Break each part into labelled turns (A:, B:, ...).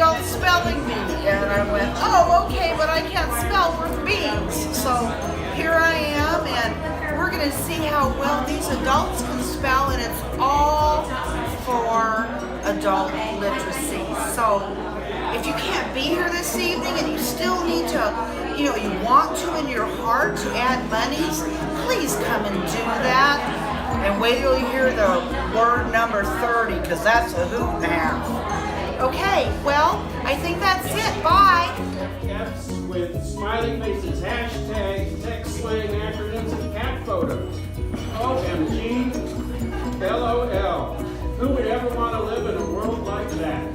A: adult spelling bee. And I went, oh, okay, but I can't spell with bees. So here I am, and we're going to see how well these adults can spell, and it's all for adult literacy. So if you can't be here this evening and you still need to, you want to in your heart to add monies, please come and do that. And wait till you hear the word number 30, because that's a hoot now. Okay, well, I think that's it. Bye.
B: Caps with smiley faces, hashtag, text slang acronyms, and cat photos. OMG, LOL. Who would ever want to live in a world like that?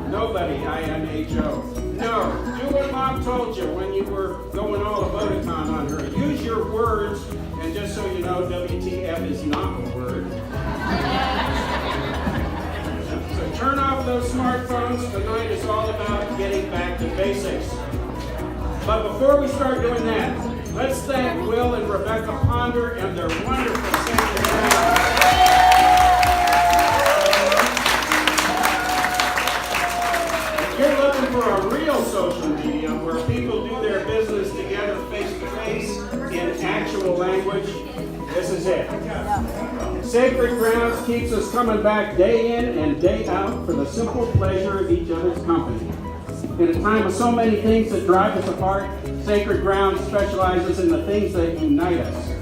B: Nobody, INHO. No, do what Mom told you when you were going all emoticon on her. Use your words, and just so you know, WTF is not a word. So turn off those smartphones. Tonight is all about getting back to basics. But before we start doing that, let's thank Will and Rebecca Ponder and their wonderful secretary. You're looking for a real social media where people do their business together face-to-face in actual language. This is it. Sacred Grounds keeps us coming back day in and day out for the simple pleasure of each other's company. In a time of so many things that drive us apart, Sacred Grounds specializes in the things that unite us.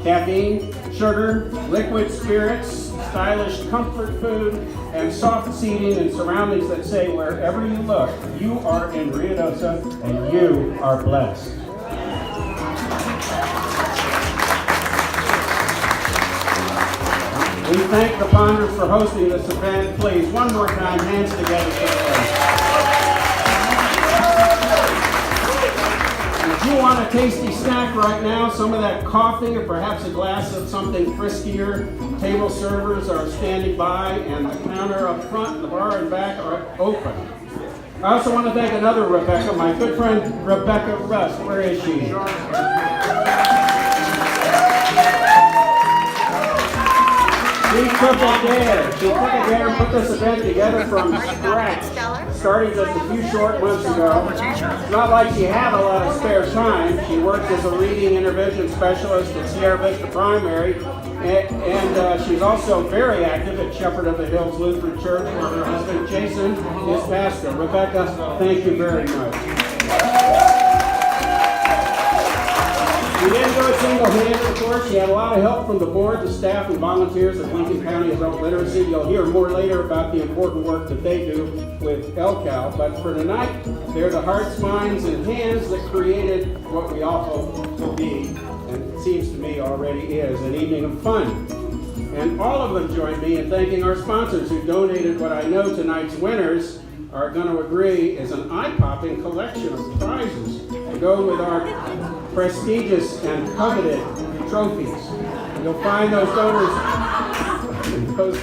B: Caffeine, sugar, liquid spirits, stylish comfort food, and soft seating and surroundings that say wherever you look, you are in Ruidoso and you are blessed. We thank the Ponders for hosting this event. Please, one more time, hands together for them. If you want a tasty snack right now, some of that coffee or perhaps a glass of something friskier, table servers are standing by and the counter up front and the bar and back are open. I also want to thank another Rebecca, my good friend Rebecca Rust. Where is she? She took a dare and put this event together from scratch, starting just a few short months ago. It's not like she had a lot of spare time. She works as a reading intervention specialist at Sierra Vista Primary, and she's also very active at Shepherd of the Hills Lutheran Church, where her husband Jason is pastor. Rebecca, thank you very much. We didn't do it single-handed, of course. She had a lot of help from the board, the staff, and volunteers at Lincoln County Adult Literacy. You'll hear more later about the important work that they do with LCAL. But for tonight, they're the hearts, minds, and hands that created what we all hope will be, and it seems to me already is, an evening of fun. And all of them join me in thanking our sponsors who donated what I know tonight's winners are going to agree is an eye-popping collection of prizes to go with our prestigious and coveted trophies. You'll find those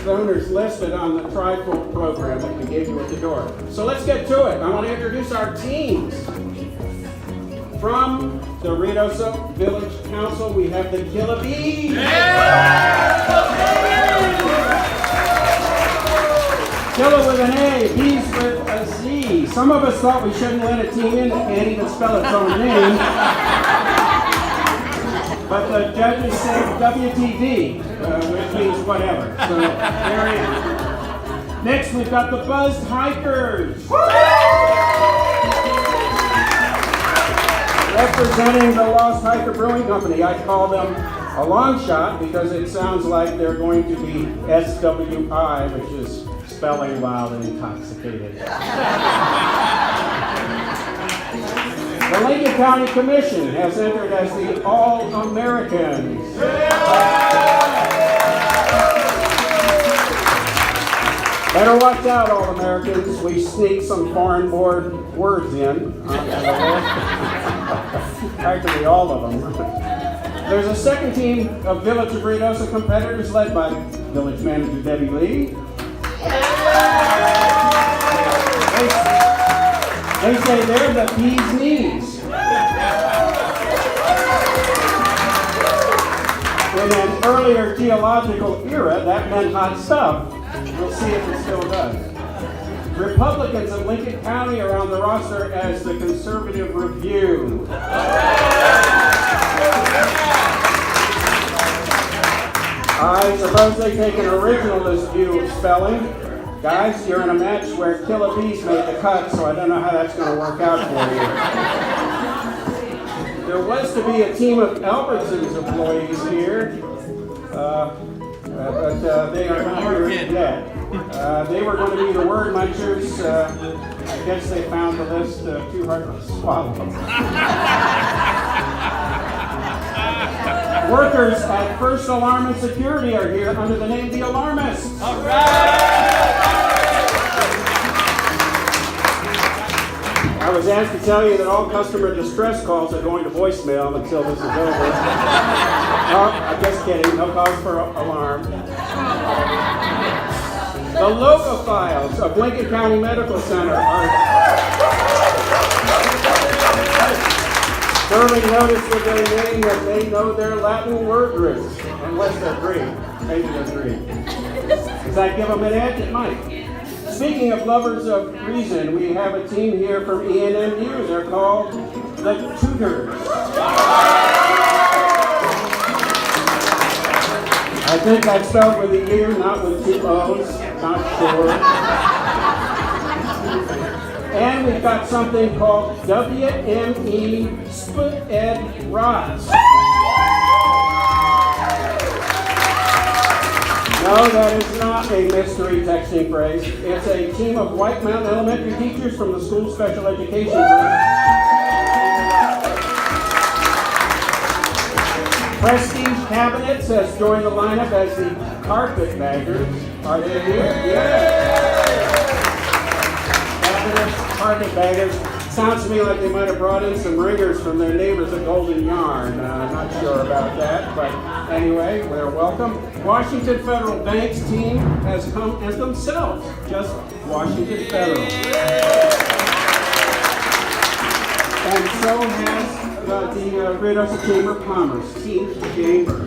B: donors listed on the trifold program that we gave you at the door. So let's get to it. I want to introduce our teams. From the Ruidoso Village Council, we have the Killer Bees. Killer with an A, Bees with a Z. Some of us thought we shouldn't let a team in that can't even spell its own name. But the judges say WTD, which means whatever. So there it is. Next, we've got the Buzzed Hikers. Representing the Lost Hiker Brewing Company, I call them a long shot because it sounds like they're going to be SWI, which is spelling wild and intoxicated. The Lincoln County Commission has entered as the All-Americans. Better watch out, All-Americans. We sneak some foreign-born words in. Actually, all of them. There's a second team of Village of Ruidoso competitors led by Village Manager Debbie Lee. They say they're the bee's knees. In an earlier geological era, that meant hot stuff. We'll see if it still does. Republicans of Lincoln County are on the roster as the Conservative Review. I suppose they take an originalist view of spelling. Guys, you're in a match where Killer Bees made the cut, so I don't know how that's going to work out for you. There was to be a team of Albertsons employees here, but they are not here yet. They were going to be the word munchers. I guess they found the list too hard to swallow. Workers at First Alarm and Security are here under the name The Alarmists.
C: All right!
B: I was asked to tell you that all customer distress calls are going to voicemail until this is over. Oh, I'm just kidding. No cause for alarm. The Logophiles of Lincoln County Medical Center are serving notice with their name that they know their Latin word roots, unless they're Greek. Maybe they're Greek. Does that give them an edge? It might. Speaking of lovers of reason, we have a team here from ENMU. They're called the Tutors. I think that's spelled with a U, not with two O's. Not sure. And we've got something called WME Split Ed Rots. No, that is not a mystery texting phrase. It's a team of White Mountain Elementary teachers from the school special education group. Prestige Cabinets has joined the lineup as the Carpetbaggers. Are they here? Yeah! Cabinets, Carpetbaggers. Sounds to me like they might have brought in some ringers from their neighbors at Golden Yarn. I'm not sure about that, but anyway, they're welcome. Washington Federal Bank's team has come as themselves, just Washington Federal. And so has the Ruidoso Chamber of Commerce, Team Chamber.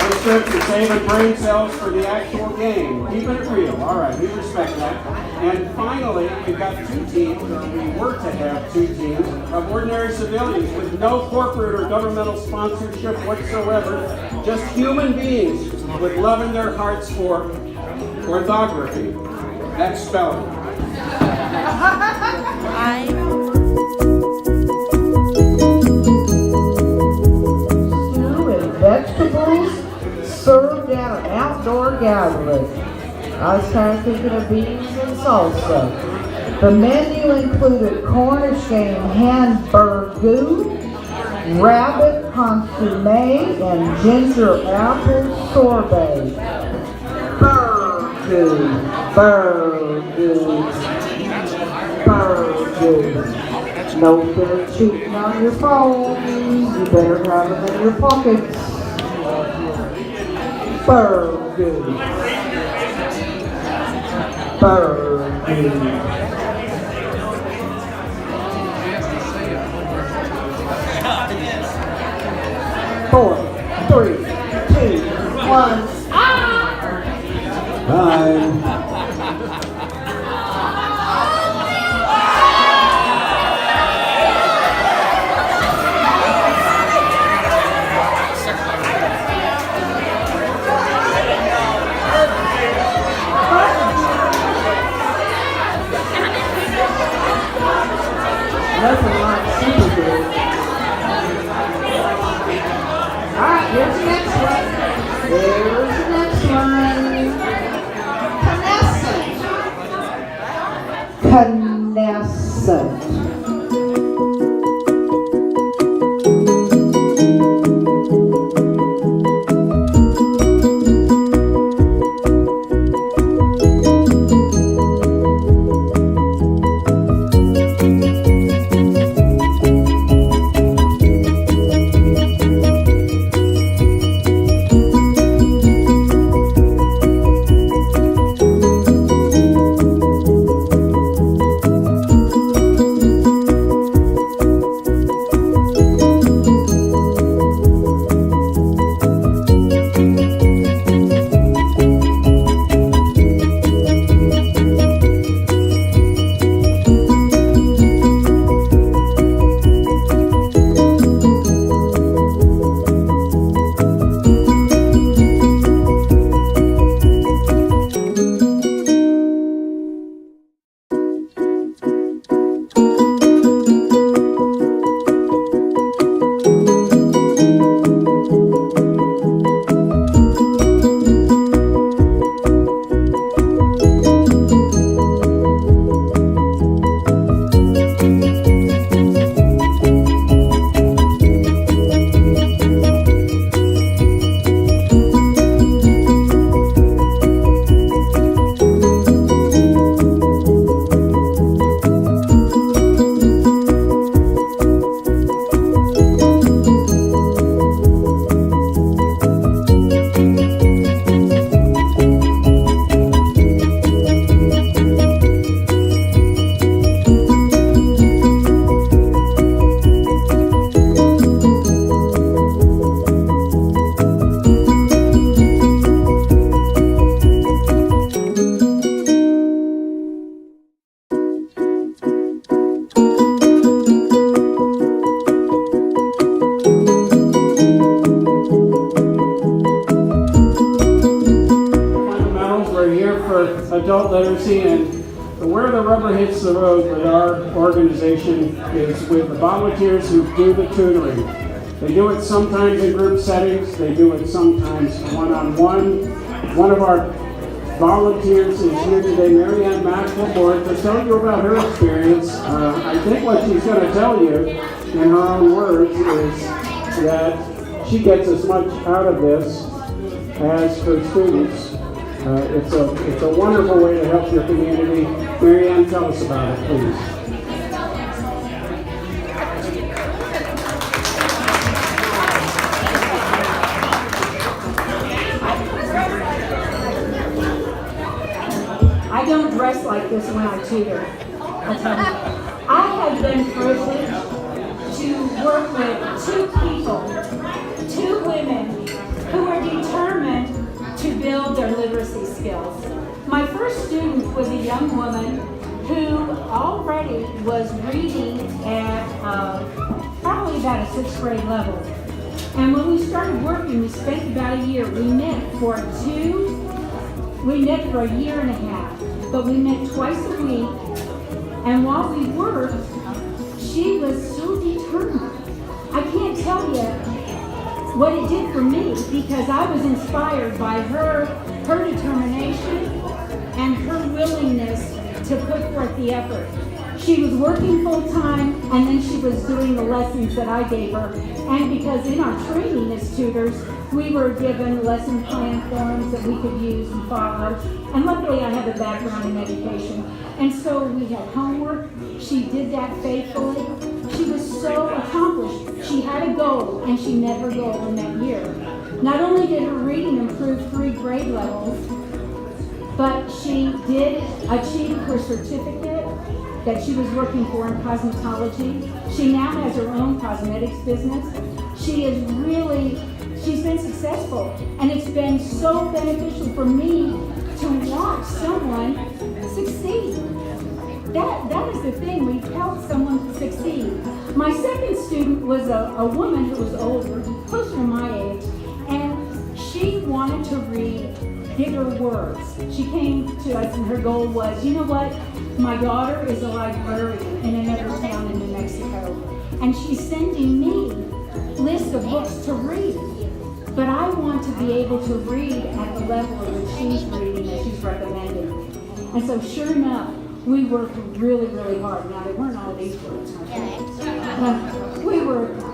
B: Those trips are saving brain cells for the actual game. Keeping it real. All right, we respect that. And finally, we've got two teams, or we were to have two teams, of ordinary civilians with no corporate or governmental sponsorship whatsoever, just human beings with love in their hearts for orthography. That's spelling.
D: Stew and vegetables served at an outdoor gathering. I was kind of thinking of beans and salsa. The menu included Cornish game hamburger, rabbit consomme, and ginger apple sorbet. Burger. No better cheating on your phone. You better have them in your pockets. Burger. 4, 3, 2, 1.
B: Bye.
D: Nothing like super good. Alright, here's the next one. Here's the next one.
B: We're here for adult literacy, and where the rubber hits the road with our organization is with the volunteers who do the tutoring. They do it sometimes in group settings, they do it sometimes one-on-one. One of our volunteers is here today, Mary Ann McElboard, to tell you about her experience. I think what she's going to tell you in her own words is that she gets as much out of this as her students. It's a wonderful way to help your community. Mary Ann, tell us about it, please.
C: I don't dress like this when I tutor. I'll tell you. I have been privileged to work with two people, two women who are determined to build their literacy skills. My first student was a young woman who already was reading at probably about a 6th grade level. And when we started working, we spent about a year. We met for a year and a half, but we met twice a week. And while we worked, she was so determined. I can't tell you what it did for me, because I was inspired by her determination and her willingness to put forth the effort. She was working full time, and then she was doing the lessons that I gave her. And because in our training as tutors, we were given lesson plan forms that we could use and follow. And luckily I have a background in education. And so we had homework. She did that faithfully. She was so accomplished. She had a goal, and she met her goal in that year. Not only did her reading improve 3 grade levels, but she did achieve her certificate that she was working for in cosmetology. She now has her own cosmetics business. She's been successful, and it's been so beneficial for me to watch someone succeed. That is the thing, we help someone succeed. My second student was a woman who was older, closer to my age, and she wanted to read bigger words. She came to us and her goal was, you know what, my daughter is a librarian in another town in New Mexico, and she's sending me lists of books to read. But I want to be able to read at the level at which she's reading that she's recommending. And so sure enough, we worked really, really hard. Now, they weren't all these words, okay?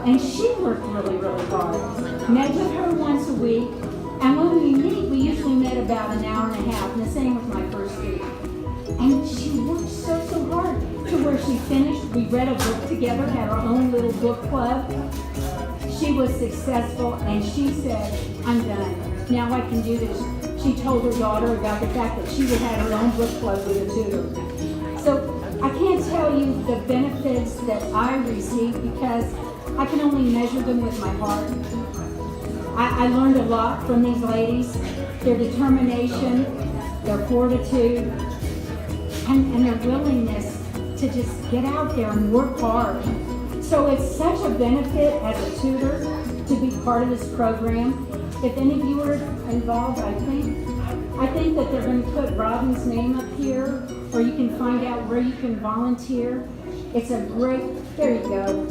C: And she worked really, really hard. Met with her once a week, and when we meet, we usually met about an hour and a half, and the same with my first student. And she worked so hard to where she finished. We read a book together, had our own little book club. She was successful, and she said, I'm done. Now I can do this. She told her daughter about the fact that she would have her own book club with a tutor. So I can't tell you the benefits that I received, because I can only measure them with my heart. I learned a lot from these ladies, their determination, their fortitude, and their willingness to just get out there and work hard. So it's such a benefit as a tutor to be part of this program. If any of you are involved, I think that they're going to put Robin's name up here, or you can find out where you can volunteer. It's a great, there you go.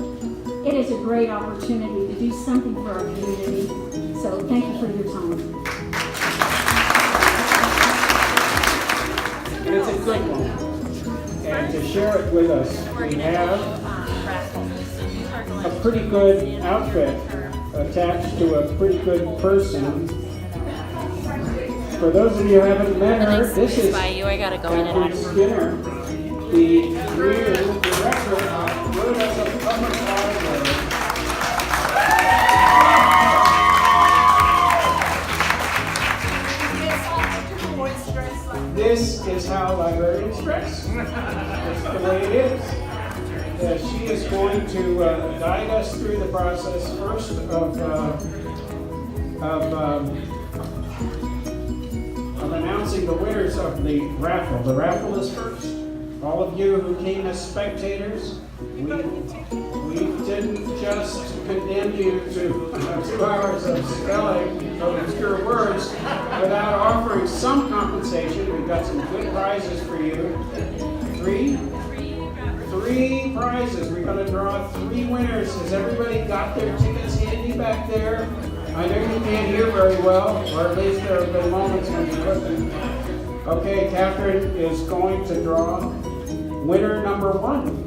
C: It is a great opportunity to do something for our community. So thank you for your time.
B: And it's a good one. And to share it with us, we have a pretty good outfit attached to a pretty good person. For those of you who haven't met her, this is Catherine Skinner, the new director of Rhoda Public Library. This is how librarians dress. That's the way it is. She is going to guide us through the process first of announcing the winners of the raffle. The raffle is first. All of you who came as spectators, we didn't just condemn you to 2 hours of spelling of obscure words without offering some compensation. We've got some good prizes for you. Three prizes. We're going to draw 3 winners. Has everybody got their tickets handy back there? I know you can't hear very well, or at least there have been moments when you couldn't. Okay, Catherine is going to draw winner number 1.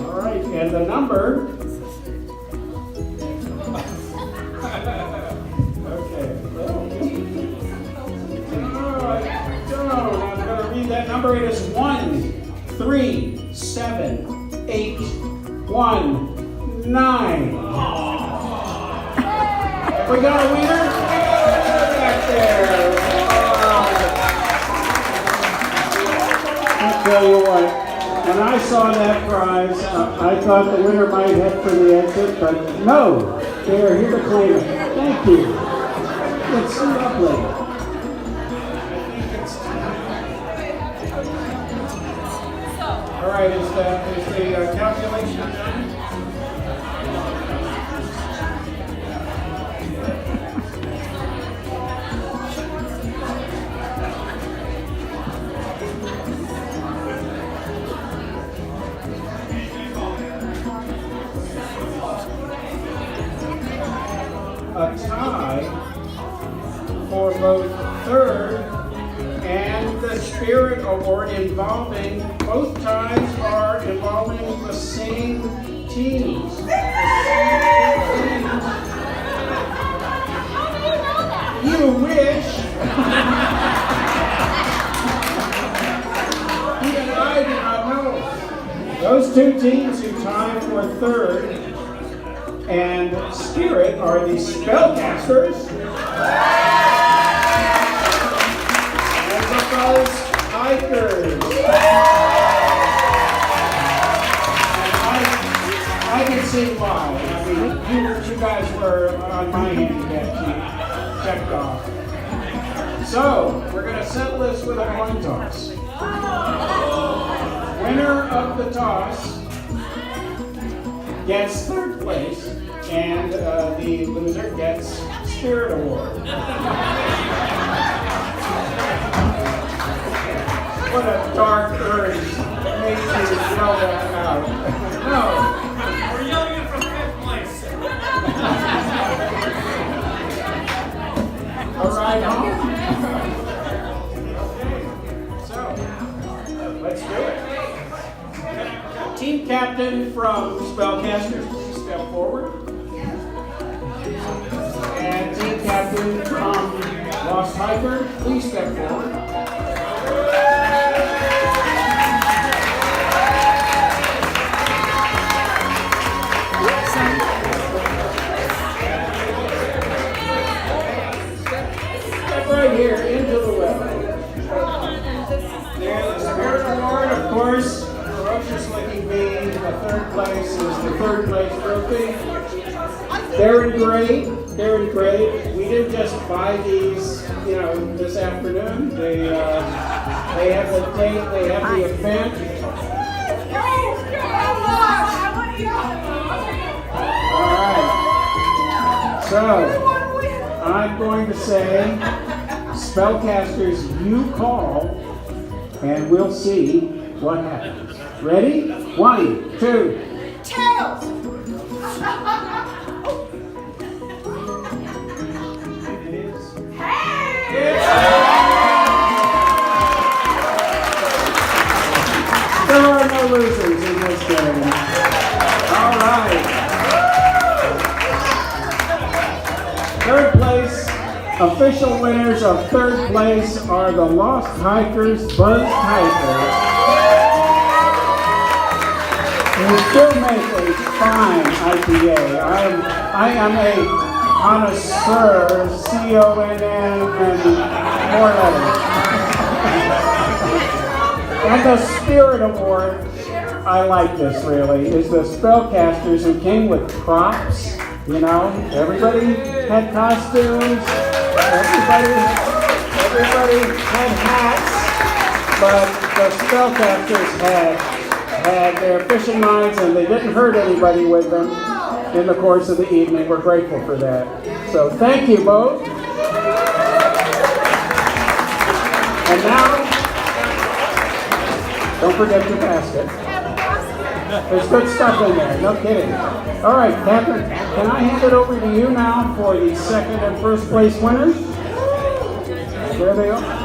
B: All right, and the number. Okay. I'm going to read that number. It is 1378119. Have we got a winner? Back there. I'll tell you what, when I saw that prize, I thought the winner might head for the exit, but no, they are here to claim it. Thank you. It's lovely. All right, is the calculation done? A tie for both third and the Spirit Award involving, both ties are involving the same teams. You wish. Even I did not know. Those 2 teams who tie for third and Spirit are the Spellcasters, and the Buzz Hikers. I can see why. I mean, you guys were on my handicap sheet, checked off. So, we're going to settle this with a coin toss. Winner of the toss gets third place, and the loser gets Spirit Award. What a dark urge made you yell that out. No.
E: We're yelling it from 5th place.
B: All right, home. Okay. So, let's do it. Team captain from Spellcasters, please step forward. And team captain from Lost Hiker, please step forward. Step right here into the web. There's the Spirit Award, of course. Ferocious Licking Bee, the third place is the third place trophy. They're in grade. We didn't just buy these, this afternoon. They have the date, they have the event. All right. So, I'm going to say, Spellcasters, you call, and we'll see what happens. Ready? 1, 2.
A: Tails!
B: It is. There are no losers in this game. All right. Third place, official winners of third place are the Lost Hikers, Buzz Hikers. We still make a fine IPA. I am a connoisseur, C-O-N-N, and more letters. And the Spirit Award, I like this really, is the Spellcasters who came with props. Everybody had costumes, everybody had hats. but the spellcasters had their fishing lines and they didn't hurt anybody with them in the course of the evening. We're grateful for that. So thank you both. And now, don't forget your basket. There's good stuff in there, no kidding. All right, Catherine, can I hand it over to you now for the second and first place winners? There they are.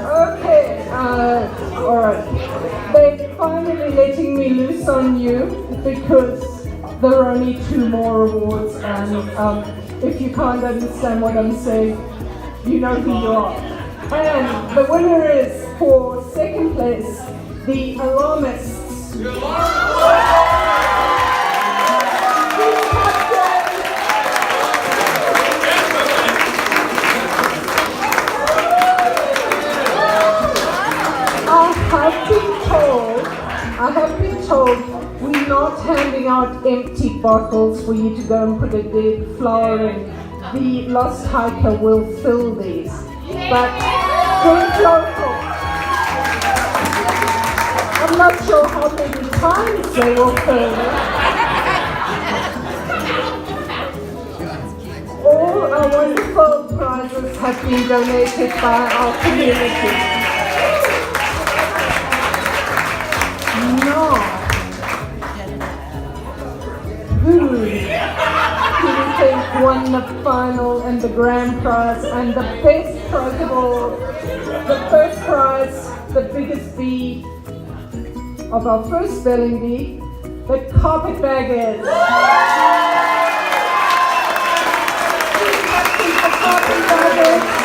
F: Okay, all right. They're finally letting me loose on you because there are only 2 more awards, and if you can't understand what I'm saying, you know who you are. And the winner is, for second place, the Alarmists. I have been told we're not handing out empty bottles for you to go and put a dead flower in. The Lost Hiker will fill these. But good local. I'm not sure how many times they will fill them. All our wonderful prizes have been donated by our community. No. Who do you think won the final and the grand prize and the best prize of all? The first prize, the biggest bee of our first spelling bee, the carpetbaggers. The carpetbaggers